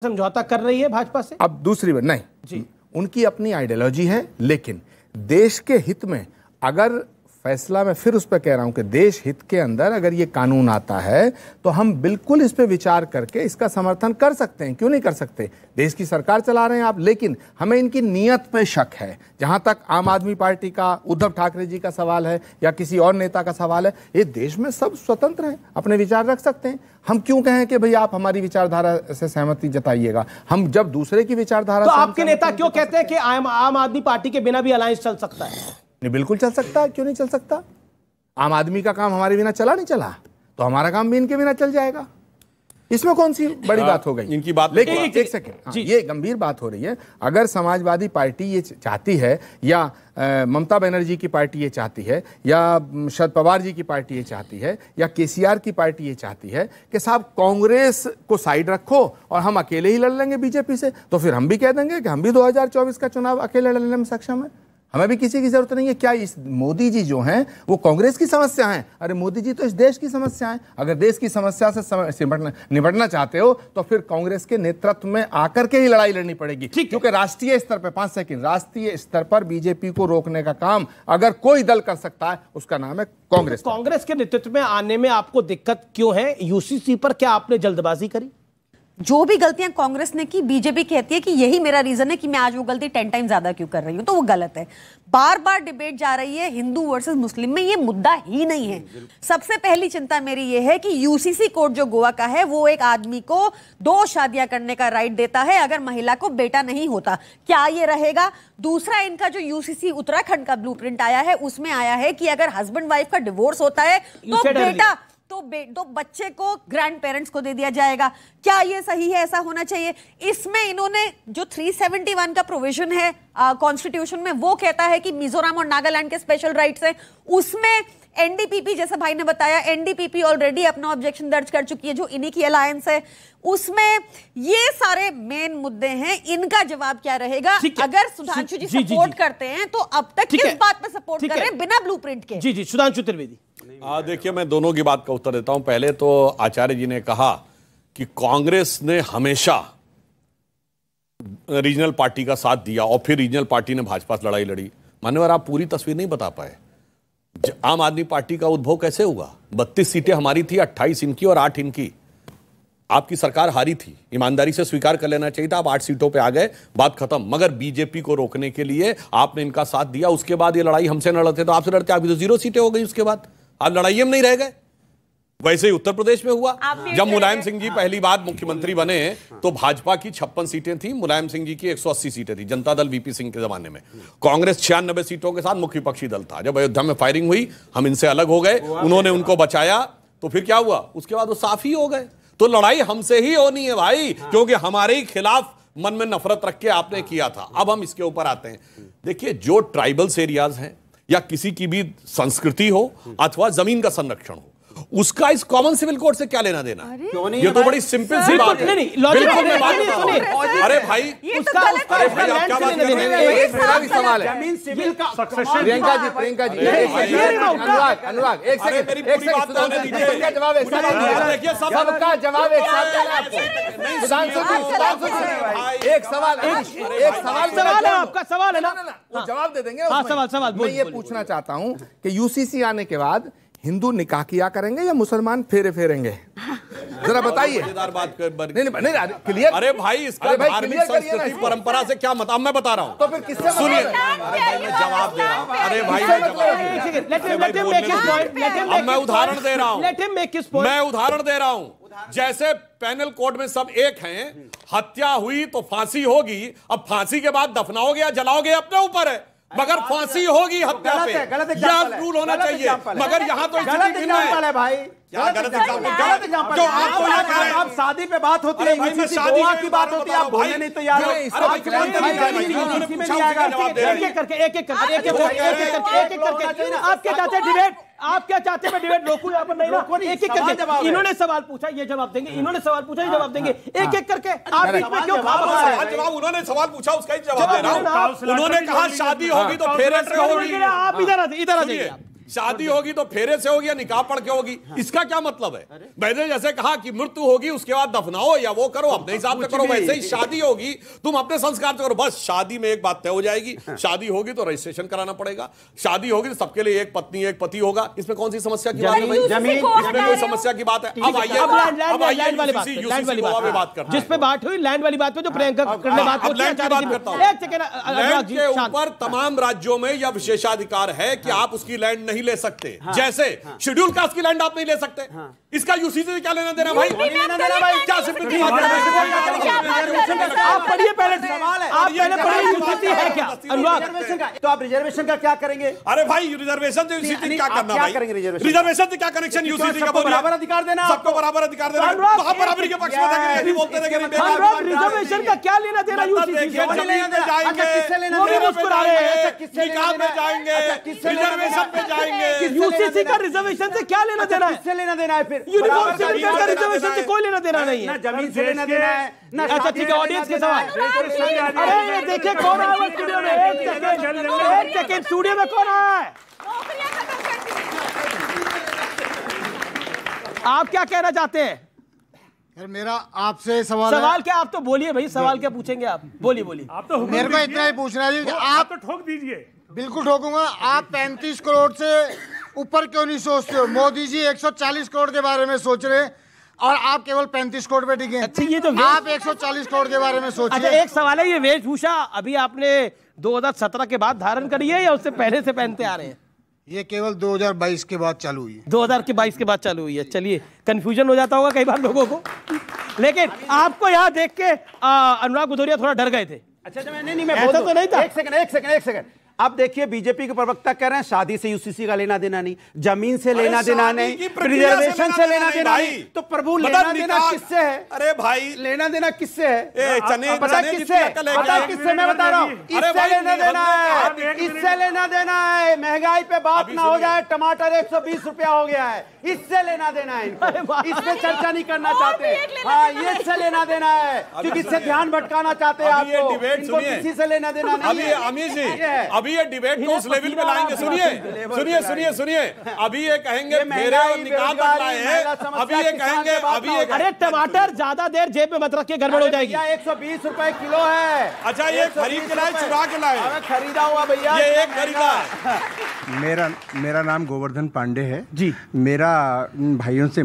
समझौता कर रही है भाजपा से। अब दूसरी बात नहीं जी, उनकी अपनी आइडियोलॉजी है, लेकिन देश के हित में अगर फैसला, मैं फिर उस पर कह रहा हूं कि देश हित के अंदर अगर ये कानून आता है तो हम बिल्कुल इस पे विचार करके इसका समर्थन कर सकते हैं। क्यों नहीं कर सकते? देश की सरकार चला रहे हैं आप, लेकिन हमें इनकी नीयत पे शक है। जहां तक आम आदमी पार्टी का, उद्धव ठाकरे जी का सवाल है या किसी और नेता का सवाल है, ये देश में सब स्वतंत्र हैं, अपने विचार रख सकते हैं। हम क्यों कहें कि भाई आप हमारी विचारधारा से सहमति जताइएगा? हम जब दूसरे की विचारधारा तो आपके नेता क्यों कहते हैं कि आम आदमी पार्टी के बिना भी अलायंस चल सकता है? नहीं, बिल्कुल चल सकता है, क्यों नहीं चल सकता? आम आदमी का काम हमारे बिना चला नहीं चला, तो हमारा काम भी इनके बिना चल जाएगा। इसमें कौन सी बड़ी बात हो गई? इनकी बात, लेकिन एक सेकंड, ये गंभीर बात हो रही है। अगर समाजवादी पार्टी ये चाहती है, या ममता बनर्जी की पार्टी ये चाहती है, या शरद पवार जी की पार्टी ये चाहती है, या केसीआर की पार्टी ये चाहती है कि साहब कांग्रेस को साइड रखो और हम अकेले ही लड़ लेंगे बीजेपी से, तो फिर हम भी कह देंगे कि हम भी 2024 का चुनाव अकेले लड़ने में सक्षम है, हमें भी किसी की जरूरत नहीं है। क्या इस मोदी जी जो हैं वो कांग्रेस की समस्या हैं? अरे मोदी जी तो इस देश की समस्या है। अगर देश की समस्या से निपटना चाहते हो तो फिर कांग्रेस के नेतृत्व में आकर के ही लड़ाई लड़नी पड़ेगी, क्योंकि राष्ट्रीय स्तर पर, 5 सेकंड, राष्ट्रीय स्तर पर बीजेपी को रोकने का काम अगर कोई दल कर सकता है उसका नाम है कांग्रेस। कांग्रेस के नेतृत्व में आने में आपको दिक्कत क्यों है? यूसीसी पर क्या आपने जल्दबाजी करी? जो भी गलतियां कांग्रेस ने की, बीजेपी कहती है कि यही मेरा रीजन है कि मैं आज वो गलती 10 टाइम ज्यादा क्यों कर रही हूं, तो वो गलत है। बार बार डिबेट जा रही है हिंदू वर्सेस मुस्लिम में, ये मुद्दा ही नहीं है। सबसे पहली चिंता मेरी ये है कि यूसीसी कोर्ट जो गोवा का है वो एक आदमी को 2 शादियां करने का राइट देता है अगर महिला को बेटा नहीं होता। क्या ये रहेगा? दूसरा, इनका जो यूसीसी उत्तराखंड का ब्लूप्रिंट आया है उसमें आया है कि अगर हस्बैंड वाइफ का डिवोर्स होता है तो बेटा तो बच्चे को ग्रैंड पेरेंट्स को दे दिया जाएगा। क्या ये सही है? ऐसा होना चाहिए? इसमें इन्होंने जो 371 का प्रोविजन है कॉन्स्टिट्यूशन में, वो कहता है कि मिजोरम और नागालैंड के स्पेशल राइट्स हैं। उसमें एनडीपीपी, जैसे भाई ने बताया, एनडीपीपी ऑलरेडी अपना ऑब्जेक्शन दर्ज कर चुकी है जो इन्हीं की अलायंस है। उसमें ये सारे मेन मुद्दे हैं, इनका जवाब क्या रहेगा? अगर सुधांशु जी सपोर्ट करते हैं तो अब तक किस बात पे सपोर्ट कर रहे हैं बिना ब्लूप्रिंट के? जी सुधांशु त्रिवेदी। देखिए, मैं दोनों की बात का उत्तर देता हूं। पहले तो आचार्य जी ने कहा कि कांग्रेस ने हमेशा रीजनल पार्टी का साथ दिया और फिर रीजनल पार्टी ने भाजपा से लड़ाई लड़ी। मान्यवर, आप पूरी तस्वीर नहीं बता पाए। आम आदमी पार्टी का उद्भव कैसे हुआ? 32 सीटें हमारी थी, 28 इनकी और 8 इनकी। आपकी सरकार हारी थी, ईमानदारी से स्वीकार कर लेना चाहिए था। आप 8 सीटों पे आ गए, बात खत्म। मगर बीजेपी को रोकने के लिए आपने इनका साथ दिया। उसके बाद ये लड़ाई हमसे न लड़ते तो आपसे लड़ते, आपकी तो 0 सीटें हो गई। उसके बाद आप लड़ाई में नहीं रह गए। वैसे ही उत्तर प्रदेश में हुआ, जब मुलायम सिंह जी पहली बार मुख्यमंत्री बने तो भाजपा की 56 सीटें थी, मुलायम सिंह जी की 180 सीटें थी, जनता दल वीपी सिंह के जमाने में। कांग्रेस 96 सीटों के साथ मुख्य विपक्षी दल था। जब अयोध्या में फायरिंग हुई, हम इनसे अलग हो गए, उन्होंने उनको बचाया, तो फिर क्या हुआ? उसके बाद वो साफ ही हो गए। तो लड़ाई हमसे ही होनी है भाई, क्योंकि हमारे ही खिलाफ मन में नफरत रख के आपने किया था। अब हम इसके ऊपर आते हैं। देखिए, जो ट्राइबल्स एरियाज हैं या किसी की भी संस्कृति हो अथवा जमीन का संरक्षण हो, उसका इस कॉमन सिविल कोड से क्या लेना देना? ये तो बड़ी सिंपल सी बात है। बिल्कुल मैं बात बता रहा हूं। अरे भाई, अरे भाई, आप क्या बात कर रहे हैं? मेरा भी सवाल है। जमीन सिविल का प्रियंका जी, अनुराग, एक सेकंड, सबका जवाब एक साथ, सबका जवाब एक साथ देना आपको। सुधांशु जी, एक सवाल है, आपका सवाल है ना, वो जवाब दे देंगे। सवाल मैं ये पूछना चाहता हूं कि यूसीसी आने के बाद हिंदू निकाह किया करेंगे या मुसलमान फेरे फेरेंगे? जरा बताइए। नहीं, क्लियर। अरे भाई, इसका धार्मिक संस्कृति परंपरा से क्या मतलब? मैं बता रहा हूं। तो फिर किससे? सुनिए, अरे भाई, मैं जवाब दे रहा हूं। अरे भाई, अब मैं उदाहरण दे रहा हूं। जैसे पैनल कोड में सब एक हैं, हत्या हुई तो फांसी होगी। अब फांसी के बाद दफनाओगे या जलाओगे अपने ऊपर है, मगर फांसी होगी हत्या पे, यह रूल होना चाहिए। मगर यहाँ तो गलत एग्जांपल है भाई। क्या गलत एग्जांपल? जो आपको आप शादी पे बात होती है, गोवा की बात होती है, आप बोलने नहीं तो यार। एक एक करके आप क्या चाहते हैं? डिबेट रोकूं यहाँ पर? नहीं, एक एक करके। इन्होंने सवाल पूछा, ये जवाब देंगे, इन्होंने सवाल पूछा, ये जवाब देंगे। एक एक करके आप बीच में क्यों जवाब? उन्होंने सवाल पूछा, उसका ही जवाब दे रहा हूं। उन्होंने कहा शादी होगी तो फेरे होगी। आप इधर आ जाइए। शादी होगी तो फेरे से होगी या निकाह पढ़ के होगी, इसका क्या मतलब है? मैंने जैसे कहा कि मृत्यु होगी उसके बाद दफनाओ या वो करो, अपने हिसाब से करो, वैसे ही शादी होगी तुम अपने संस्कार से करो। बस शादी में एक बात तय हो जाएगी, शादी होगी तो रजिस्ट्रेशन कराना पड़ेगा, शादी होगी तो सबके लिए एक पत्नी एक पति होगा। इसमें कौन सी समस्या की बात है भाई? इसमें कोई समस्या की बात है? अब आइए लैंड वाली बात करते हैं, जिस पे बात हुई लैंड वाली बात पे जो प्रियंका करने बात करता हूं। लैंड के ऊपर तमाम राज्यों में यह विशेषाधिकार है कि आप उसकी लैंड नहीं ले सकते। जैसे शेड्यूल कास्ट की लैंड आप नहीं ले सकते, इसका यूसीसी से क्या लेना देना भाई? क्या सिंपल आप पढ़िए पहले सवाल है, आप पहले पढ़िए यूसीसी है क्या? अनुराग तो आप रिजर्वेशन का क्या करेंगे? अरे भाई रिजर्वेशन से यूसीसी क्या करना भाई? रिजर्वेशन से क्या कनेक्शन यूसीसी का? बराबर अधिकार देना, सबको बराबर अधिकार देना, वहां बराबरी के पक्ष में नहीं बोलते थे। रिजर्वेशन का क्या लेना देना यूसीसी से? जमीन में जाएंगे, मुस्कुरा रहे हैं, निकाह में जाएंगे, रिजर्वेशन पे जाएंगे। यूसीसी का रिजर्वेशन से क्या लेना देना है? किससे लेना देना है? फिर यूनिवर्सिटी का रिजर्वेशन से कोई लेना देना नहीं है, ना जमीन से लेना देना है ना। अच्छा ठीक है, ऑडियंस के सवाल। अरे ये देखिए कौन आया है स्टूडियो में, एक सेकंड स्टूडियो में कौन आया है? आप क्या कहना चाहते हैं? मेरा आपसे सवाल क्या? आप तो बोलिए भाई, सवाल क्या पूछेंगे आप? बोलिए। आप तो मेरे को इतना ही पूछना है कि आप तो ठोक दीजिए। बिल्कुल ठोकूंगा। आप 35 करोड़ से ऊपर क्यों नहीं सोचते हो? मोदी जी 140 करोड़ के बारे में सोच रहे हैं और आप केवल 35 करोड़ पे टिके। अच्छा ये तो आप 140 करोड़ के बारे में सोचिए। अच्छा एक सवाल है, ये वेशभूषा अभी आपने 2017 के बाद धारण करी है या उससे पहले से पहनते आ रहे हैं? ये केवल 2022 के बाद चालू हुई है। 2022 के बाद चालू हुई है। चलिए कंफ्यूजन हो जाता होगा कई बार लोगों को, लेकिन आपको यहाँ देख के अनुराग भदौरिया थोड़ा डर गए थे। अच्छा नहीं ऐसा तो नहीं था। एक सेकंड। अब देखिए बीजेपी के प्रवक्ता कह रहे हैं शादी से यूसीसी का लेना देना नहीं, जमीन से लेना देना नहीं, रिजर्वेशन से लेना देना नहीं। तो प्रभु लेना देना किससे है? अरे भाई लेना देना किससे है? पता किससे? मैं बता रहा हूँ, इससे लेना देना है, इससे लेना देना है। महंगाई पे बात ना हो जाए, टमाटर 120 रुपया हो गया है, इससे लेना देना है इनको। इससे चर्चा नहीं करना चाहते। हाँ ये इससे लेना देना है क्योंकि इससे ध्यान भटकाना चाहते हैं आपको। इनको किसी से लेना देना नहीं है। अमित जी अभी ये डिबेट को उस लेवल पे लाएंगे। सुनिए अभी ये कहेंगे फेरे और निकाह तक लाए हैं, अभी ये कहेंगे अरे टमाटर ज्यादा देर जेब में मत रखिए, गड़बड़ हो जाएगी। 120 रुपए किलो है। अच्छा ये खरीद के लाए चुरा के लाए? खरीदा हुआ भैया, ये एक खरीदा है। मेरा नाम गोवर्धन पांडे है जी। मेरा भाइयों से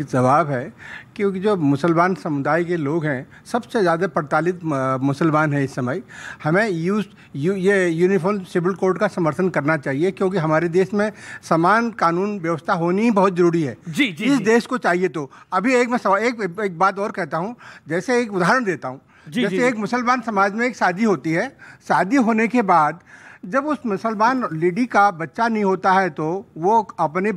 जवाब है क्योंकि जो मुसलमान समुदाय के लोग हैं सबसे ज़्यादा प्रताड़ित मुसलमान हैं इस समय। हमें ये यूनिफॉर्म सिविल कोड का समर्थन करना चाहिए क्योंकि हमारे देश में समान कानून व्यवस्था होनी ही बहुत ज़रूरी है। इस देश को चाहिए। तो अभी एक बात और कहता हूँ, जैसे एक उदाहरण देता हूँ। जैसे एक मुसलमान समाज में एक शादी होती है, शादी होने के बाद जब उस मुसलमान लेडी का बच्चा नहीं होता है तो वो अपने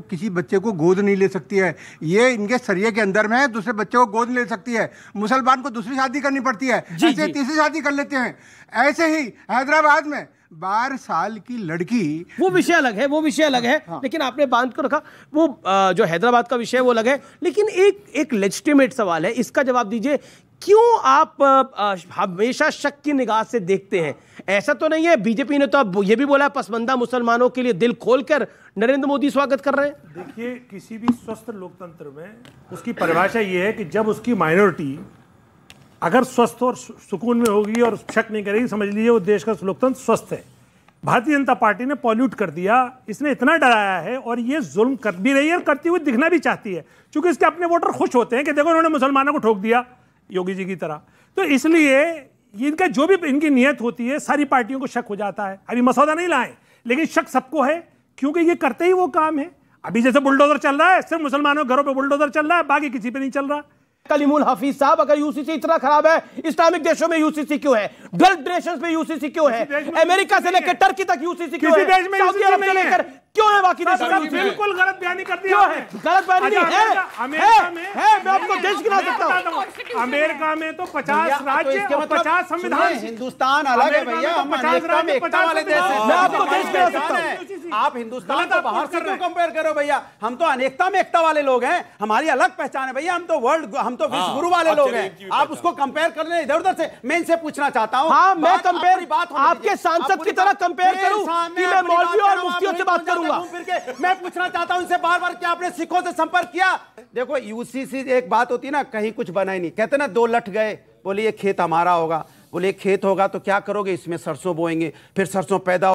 किसी बच्चे को गोद नहीं ले सकती है। ये इनके शरीयत के अंदर में है, दूसरे बच्चे को गोद ले सकती है। मुसलमान को दूसरी शादी करनी पड़ती है, ऐसे तीसरी शादी कर लेते हैं। ऐसे ही हैदराबाद में 12 साल की लड़की, वो विषय अलग है हाँ। लेकिन आपने बांध को रखा, वो जो हैदराबाद का विषय वो अलग है। लेकिन एक लेजिटिमेट सवाल है, इसका जवाब दीजिए। क्यों आप हमेशा शक की निगाह से देखते हैं? ऐसा तो नहीं है, बीजेपी ने तो अब ये भी बोला पसमानदा मुसलमानों के लिए दिल खोलकर नरेंद्र मोदी स्वागत कर रहे हैं। देखिए किसी भी स्वस्थ लोकतंत्र में उसकी परिभाषा ये है कि जब उसकी माइनॉरिटी अगर स्वस्थ और सुकून में होगी और शक नहीं करेगी, समझ लीजिए वो देश का लोकतंत्र स्वस्थ है। भारतीय जनता पार्टी ने पॉल्यूट कर दिया, इसने इतना डराया है और ये जुल्म कर भी रही है और करती हुई दिखना भी चाहती है, क्योंकि इसके अपने वोटर खुश होते हैं कि देखो इन्होंने मुसलमानों को ठोक दिया योगी जी की तरह। तो इसलिए इनका जो भी इनकी नियत होती है सारी पार्टियों को शक हो जाता है। अभी मसौदा नहीं लाए लेकिन शक सबको है क्योंकि ये करते ही वो काम है। अभी जैसे बुलडोजर चल रहा है, सिर्फ मुसलमानों के घरों पे बुलडोजर चल रहा है, बाकी किसी पे नहीं चल रहा। कलीमुल हफीज साहब, अगर यूसीसी इतना खराब है, इस्लामिक देशों में यूसीसी क्यों है? गल्फ नेशंस में यूसीसी क्यों है? अमेरिका से लेकर टर्की तक यूसीसी क्यों है? सऊदी अरब से लेकर क्यों है बाकी देशों में? बिल्कुल गलत बयानी कर दिया है। गलत बयानी है, मैं आपको देश गिना सकता हूं। अमेरिका में तो 50 राज्य और 50 संविधान। हिंदुस्तान अलग है भैया, हम अनेकता में एकता वाले देश हैं। मैं आपको देश गिना सकता हूं। आप हिंदुस्तान को बाहर से क्यों कंपेयर करो भैया? हम तो अनेकता में एकता वाले लोग हैं, हमारी अलग पहचान है भैया। हम तो विश्व गुरु वाले लोग हैं। आप उसको कंपेयर कर रहे हैं इधर उधर से। मैं इनसे पूछना चाहता हूं, हाँ मैं कंपेयर आपके सांसद की तरह कंपेयर करूं कि मैं मौलवी और मुफ्तियों से बात करूं? करूंगा। मैं पूछना चाहता हूं इनसे बार बार, क्या आपने सिखों से संपर्क किया? देखो यूसीसी एक बात होती है ना, कहीं कुछ बना ही नहीं। कहते ना दो लठ गए, बोले ये खेत हमारा होगा, बोले खेत होगा तो क्या करोगे, इसमें सरसों बोएंगे, फिर सरसों पैदा